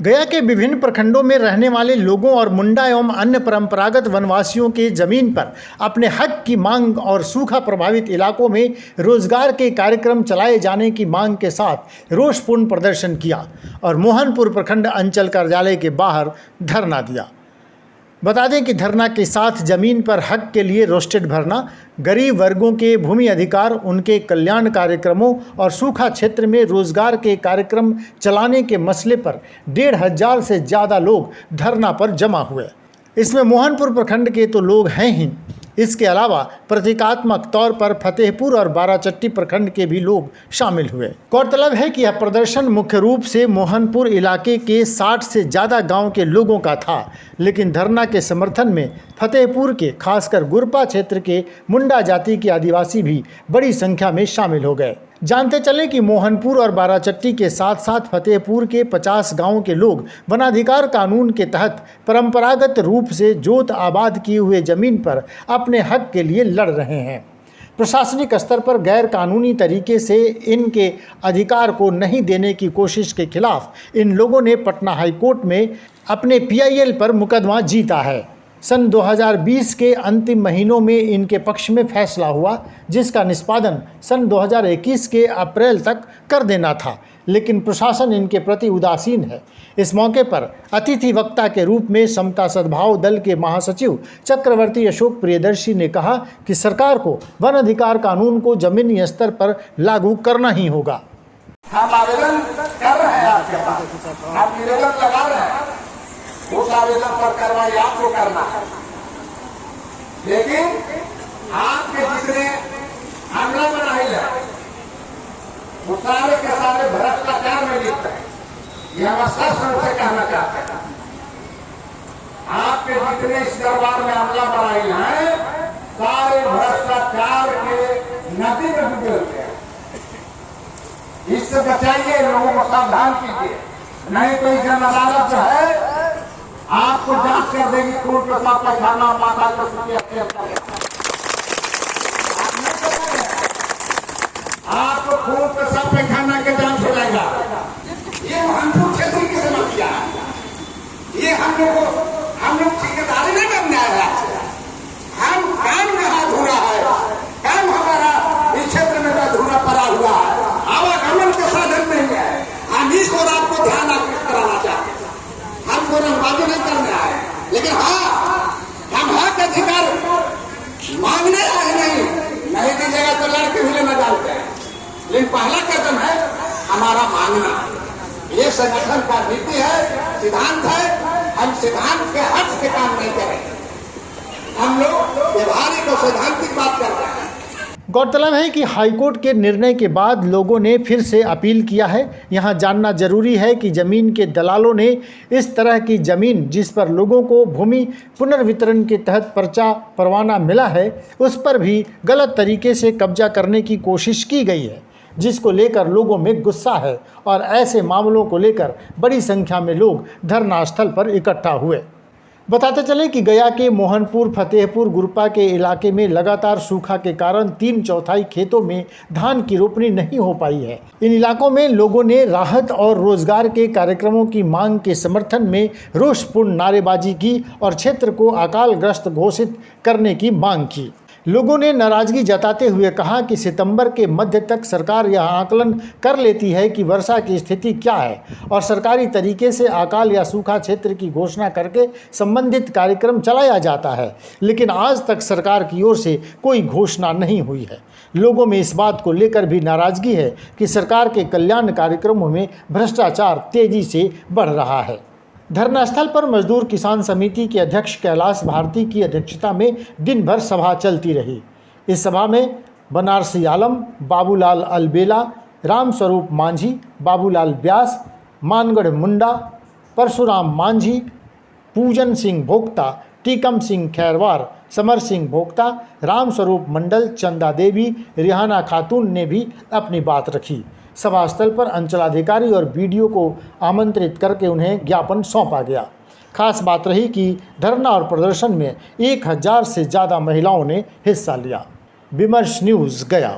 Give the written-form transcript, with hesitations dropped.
गया के विभिन्न प्रखंडों में रहने वाले लोगों और मुंडा एवं अन्य परंपरागत वनवासियों के जमीन पर अपने हक की मांग और सूखा प्रभावित इलाकों में रोजगार के कार्यक्रम चलाए जाने की मांग के साथ रोषपूर्ण प्रदर्शन किया और मोहनपुर प्रखंड अंचल कार्यालय के बाहर धरना दिया। बता दें कि धरना के साथ जमीन पर हक के लिए रोस्टेड भरना, गरीब वर्गों के भूमि अधिकार, उनके कल्याण कार्यक्रमों और सूखा क्षेत्र में रोजगार के कार्यक्रम चलाने के मसले पर 1,500 से ज़्यादा लोग धरना पर जमा हुए। इसमें मोहनपुर प्रखंड के तो लोग हैं ही, इसके अलावा प्रतीकात्मक तौर पर फतेहपुर और बाराचट्टी प्रखंड के भी लोग शामिल हुए। गौरतलब है कि यह प्रदर्शन मुख्य रूप से मोहनपुर इलाके के 60 से ज़्यादा गांव के लोगों का था, लेकिन धरना के समर्थन में फतेहपुर के खासकर गुरपा क्षेत्र के मुंडा जाति के आदिवासी भी बड़ी संख्या में शामिल हो गए। जानते चलें कि मोहनपुर और बाराचट्टी के साथ साथ फतेहपुर के 50 गांवों के लोग वनाधिकार कानून के तहत परंपरागत रूप से जोत आबाद किए हुए जमीन पर अपने हक के लिए लड़ रहे हैं। प्रशासनिक स्तर पर गैर कानूनी तरीके से इनके अधिकार को नहीं देने की कोशिश के खिलाफ इन लोगों ने पटना हाईकोर्ट में अपने PIL पर मुकदमा जीता है। सन 2020 के अंतिम महीनों में इनके पक्ष में फैसला हुआ, जिसका निष्पादन सन 2021 के अप्रैल तक कर देना था, लेकिन प्रशासन इनके प्रति उदासीन है। इस मौके पर अतिथि वक्ता के रूप में समता सद्भाव दल के महासचिव चक्रवर्ती अशोक प्रियदर्शी ने कहा कि सरकार को वन अधिकार कानून को जमीनी स्तर पर लागू करना ही होगा। हम आवेदन कर रहे हैं, आपके पास आप निवेदन लगा रहे हैं, उस आवेदन पर कार्रवाई आपको करना है, लेकिन आपके जितने हमला बनाई है वो सारे के सारे भ्रष्टाचार में लिप्त है। ये हम स्पष्ट रूप से कहना चाहते हैं। आपके जितने इस दरबार में हमला बनाई है सारे भ्रष्टाचार के नदी में डूबे हुए हैं। इससे बचाइए, लोगों को सावधान कीजिए, नहीं तो जन अदालत जो है आपको जांच कर देगी, खून पेशाब पैखाना माता को आपको खून पेशाब पैखाना के जांच हो जाएगा। ये मोहनपुर क्षेत्र की समस्या है, ये हम लोग ठेकेदारी नहीं करने आए हैं। हम काम में अधूरा है, काम हमारा इस क्षेत्र में अधूरा पड़ा हुआ है, आवागमन के साधन नहीं है। हम इस और आपको ध्यान आकृष्ट कराना चाहते हैं। हमको रंगबाजी नहीं करने आए, लेकिन हाँ हम हक अधिकार मांगने आए नहीं दीजिएगा तो लड़के भी लेना जानते हैं, लेकिन पहला कदम है हमारा मांगना। ये संगठन का नीति है, सिद्धांत है। हम सिद्धांत के हक से काम नहीं करेंगे, हम लोग व्यवहारिक और सैद्धांतिक बात कर रहे हैं। गौरतलब है कि हाईकोर्ट के निर्णय के बाद लोगों ने फिर से अपील किया है। यहाँ जानना जरूरी है कि जमीन के दलालों ने इस तरह की जमीन जिस पर लोगों को भूमि पुनर्वितरण के तहत पर्चा परवाना मिला है, उस पर भी गलत तरीके से कब्जा करने की कोशिश की गई है, जिसको लेकर लोगों में गुस्सा है और ऐसे मामलों को लेकर बड़ी संख्या में लोग धरना स्थल पर इकट्ठा हुए। बताते चले कि गया के मोहनपुर, फतेहपुर, गुरपा के इलाके में लगातार सूखा के कारण 3/4 खेतों में धान की रोपनी नहीं हो पाई है। इन इलाकों में लोगों ने राहत और रोजगार के कार्यक्रमों की मांग के समर्थन में रोषपूर्ण नारेबाजी की और क्षेत्र को अकालग्रस्त घोषित करने की मांग की। लोगों ने नाराजगी जताते हुए कहा कि सितंबर के मध्य तक सरकार यह आकलन कर लेती है कि वर्षा की स्थिति क्या है और सरकारी तरीके से अकाल या सूखा क्षेत्र की घोषणा करके संबंधित कार्यक्रम चलाया जाता है, लेकिन आज तक सरकार की ओर से कोई घोषणा नहीं हुई है। लोगों में इस बात को लेकर भी नाराजगी है कि सरकार के कल्याण कार्यक्रमों में भ्रष्टाचार तेजी से बढ़ रहा है। धरना स्थल पर मजदूर किसान समिति के अध्यक्ष कैलाश भारती की अध्यक्षता में दिन भर सभा चलती रही। इस सभा में बनारसी आलम, बाबूलाल अलबेला, रामस्वरूप मांझी, बाबूलाल व्यास, मानगढ़ मुंडा, परशुराम मांझी, पूजन सिंह भोक्ता, टीकम सिंह खैरवार, समर सिंह भोक्ता, रामस्वरूप मंडल, चंदा देवी, रिहाना खातून ने भी अपनी बात रखी। सभा स्थल पर अंचलाधिकारी और BDO को आमंत्रित करके उन्हें ज्ञापन सौंपा गया। खास बात रही कि धरना और प्रदर्शन में 1000 से ज़्यादा महिलाओं ने हिस्सा लिया। विमर्श न्यूज़ गया।